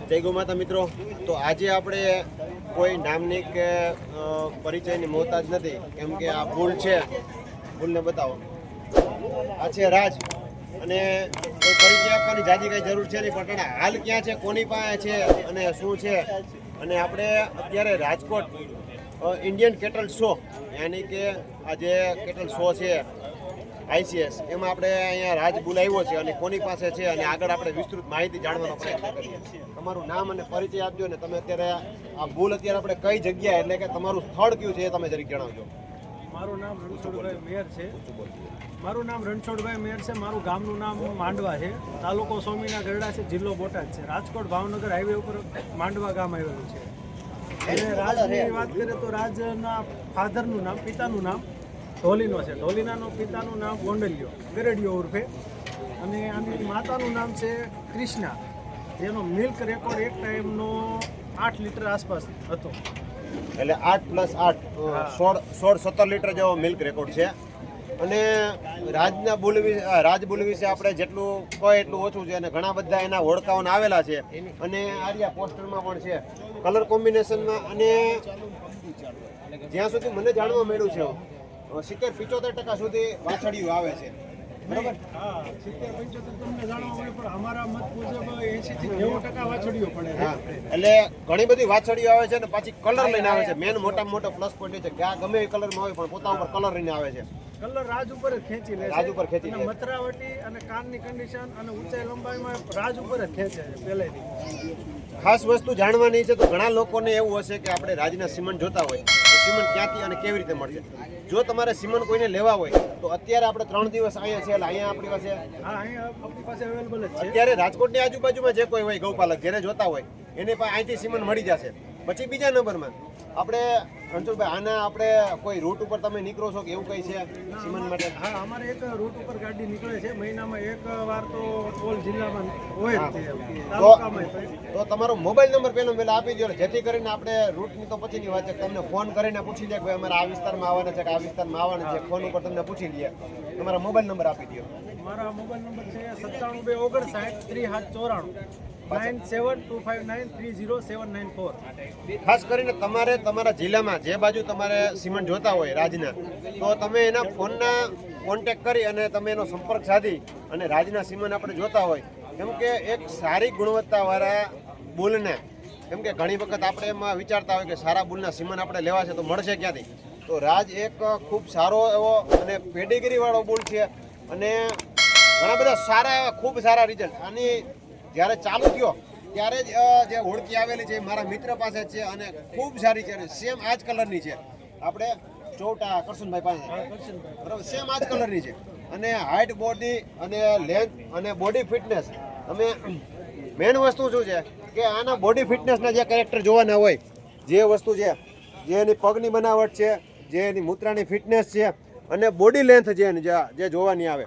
જય ગૌ માતા મિત્રો, તો આજે આપણે કોઈ નામની કે પરિચયની મોહતાજ નથી, કેમ કે આ ભૂલ છે. ભૂલને બતાવો. આ છે રાજ, અને કોઈ પરિચય આપવાની જાજી કઈ જરૂર છે નહીં, પણ હાલ ક્યાં છે, કોની પાસે છે અને શું છે. અને આપણે અત્યારે રાજકોટ ઇન્ડિયન કેટલ શો, યાની કે આ જે કેટલ શો છે ICS, એમાં આપણે અહીંયા રાજ બોલાવ્યો છે અને કોની પાસે છે, અને આગળ આપણે વિસ્તૃત માહિતી જાણવાનો પ્રયત્ન કરીએ. તમારું નામ અને પરિચય આપજો, ને તમે અત્યારે આ ભૂલ અત્યારે આપણે કઈ જગ્યાએ, એટલે કે તમારું સ્થળ કયું છે એ તમે જરીક જણાવજો. મારું નામ રણછોડભાઈ મેયર છે. મારું ગામનું નામ માંડવા છે. તાલુકો સોમીના ગરડા છે, જિલ્લો બોટાદ છે. રાજકોટ ભાવનગર હાઈવે ઉપર માંડવા ગામ આવેલું છે. અને રાજની વાત કરીએ તો રાજના ફાધરનું નામ, પિતાનું નામ ઢોલીનો છે. ઢોલીનાનો પિતાનું નામ ગોંડલિયો ગરડિયો ઉર્ફે, અને આની માતાનું નામ છે કૃષ્ણા, જેનો મિલ્ક રેકોર્ડ એક ટાઈમનો 8 લીટર આસપાસ હતો. એટલે 8 + 8 16-17 લીટર જેવો મિલ્ક રેકોર્ડ છે. અને રાજ બુલ વિશે આપણે જેટલું કહે એટલું ઓછું છે, અને ઘણા બધા એના ઓળખાઓને આવેલા છે. અને આર્યા પોસ્ટરમાં પણ છે, કલર કોમ્બિનેશનમાં. અને જ્યાં સુધી મને જાણવા મળ્યું છે 70-75% સુધી વાછડીઓ આવે છે. બરાબર? હા, 70-75 તમને જાણવા મળે, પણ અમારા મત મુજબ 80-90% વાછડીઓ પડે. હા, એટલે ઘણી બધી વાછડીઓ આવે છે, ને પાછી કલર લઈને આવે છે. મેન મોટામાં મોટો પ્લસ પોઈન્ટ છે કે આ ગમે એ કલરમાં હોય, પણ પોતા ઉપર કલર લઈને આવે છે. કલર રાજ ઉપર જ ખેંચી લે છે. રાજ ઉપર ખેંચી લે. મથરાવટી અને કાનની કન્ડિશન અને ઊંચાઈ લંબાઈમાં રાજ ઉપર જ ખેંચે છે પહેલેથી. ખાસ વસ્તુ જાણવાની છે, તો ઘણા લોકોને એવું હશે કે આપણે રાજના સિમન જોતા હોય તો સિમન ક્યાંથી અને કેવી રીતે મળશે. જો તમારે સિમન કોઈને લેવા હોય તો અત્યારે આપણે 3 દિવસ અહીંયા છે, એટલે અહીંયા આપણી પાસે આપણી પાસે અવેલેબલ જ છે. અત્યારે રાજકોટની આજુબાજુમાં જે કોઈ હોય ગૌપાલક ઘરે જોતા હોય એને પાસે અહીંથી સિમન મળી જશે. પછી બીજા નંબરમાં આપણે રણછોડભાઈ, આના આપણે કોઈ રૂટ ઉપર તમે નીકળો છો કે એવું કંઈ છે સિમન માટે? હા, અમારે એક રૂટ ઉપર ગાડી નીકળે છે. મહિનામાં એક વાર તો ઓલ જિલ્લામાં હોય જ છે, તાલુકામાં. તો તમારો મોબાઈલ નંબર પહેલા આપી દો, જેથી કરીને આપણે રૂટની તો પછીની વાત છે, તમને ફોન કરીને પૂછી લે કે ભાઈ અમારે આ વિસ્તારમાં આવવાના છે કે આ વિસ્તારમાં આવવાના છે. ફોન ઉપર તમને પૂછી લે. તમારા મોબાઈલ નંબર આપી દો. મારા મોબાઈલ નંબર છે 97295374 9725930794. ખાસ કરીને તમારે તમારા જિલ્લામાં જે બાજુ તમારે સિમેન્ટ જોતા હોય રાજના, તો તમે એના ફોનના કોન્ટેક્ટ કરી અને તમે એનો સંપર્ક સાધી અને રાજના સિમેન્ટ આપણે જોતા હોય, કેમ કે એક સારી ગુણવત્તાવાળા બુલને, કેમ કે ઘણી વખત આપણે એમાં વિચારતા હોય કે સારા બુલના સિમેન્ટ આપણે લેવા છે તો મળશે ક્યાંથી. તો રાજ એક ખૂબ સારો એવો અને પેડિગ્રીવાળો બુલ છે, અને ઘણા બધા સારા એવા ખૂબ સારા રિઝલ્ટ. આની જ્યારે ચાલુ થયો ત્યારે જ જે હોડકી આવેલી છે મારા મિત્ર પાસે છે, અને ખૂબ સારી છે. સેમ આ જ કલરની છે, આપણે ચોટા કરશનભાઈ પાસે, બરાબર? સેમ આ જ કલરની છે. અને હાઇટ, બોડી અને લેન્થ અને બોડી ફિટનેસ, તમે મેન વસ્તુ શું છે કે આના બોડી ફિટનેસના જે કેરેક્ટર જોવાના હોય, જે વસ્તુ છે, જે એની પગની બનાવટ છે, જે એની મૂત્રાની ફિટનેસ છે, અને બોડી લેન્થ છે એની જે જોવાની આવે.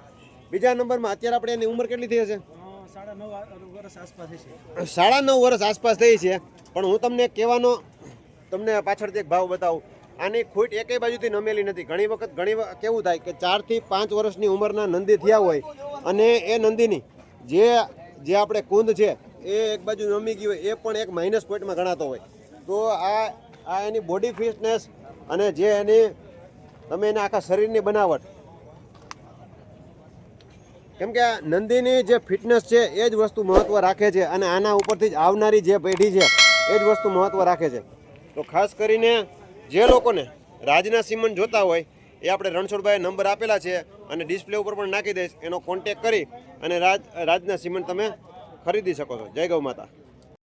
બીજા નંબરમાં અત્યારે આપણે એની ઉંમર કેટલી થઈ હશે? 9.5 વર્ષ આસપાસ છે. 9.5 વર્ષ આસપાસ થઈ છે. પણ હું તમને કહેવાનો, તમને પાછળથી એક ભાવ બતાવું. આની ખૂટ એકેય બાજુથી નમેલી નથી. ઘણી વખત કેવું થાય કે 4 થી 5 વર્ષની ઉંમરના નંદી થયા હોય, અને એ નંદીની જે આપણે કુંદ છે એ એક બાજુ નમી ગઈ હોય, એ પણ એક માઇનસ પોઈન્ટમાં ગણાતો હોય. તો આ એની બોડી ફિટનેસ અને જે એની તમે એના આખા શરીરની બનાવટ, કેમ કે નંદીની જે ફિટનેસ છે એ જ વસ્તુ મહત્ત્વ રાખે છે, અને આના ઉપરથી જ આવનારી જે પેઢી છે એ જ વસ્તુ મહત્ત્વ રાખે છે. તો ખાસ કરીને જે લોકોને રાજના સિમન જોતા હોય એ આપણે રણછોડભાઈ નંબર આપેલા છે, અને ડિસ્પ્લે ઉપર પણ નાખી દઈશ. એનો કોન્ટેક કરી અને રાજના સિમન તમે ખરીદી શકો છો. જય ગૌ માતા.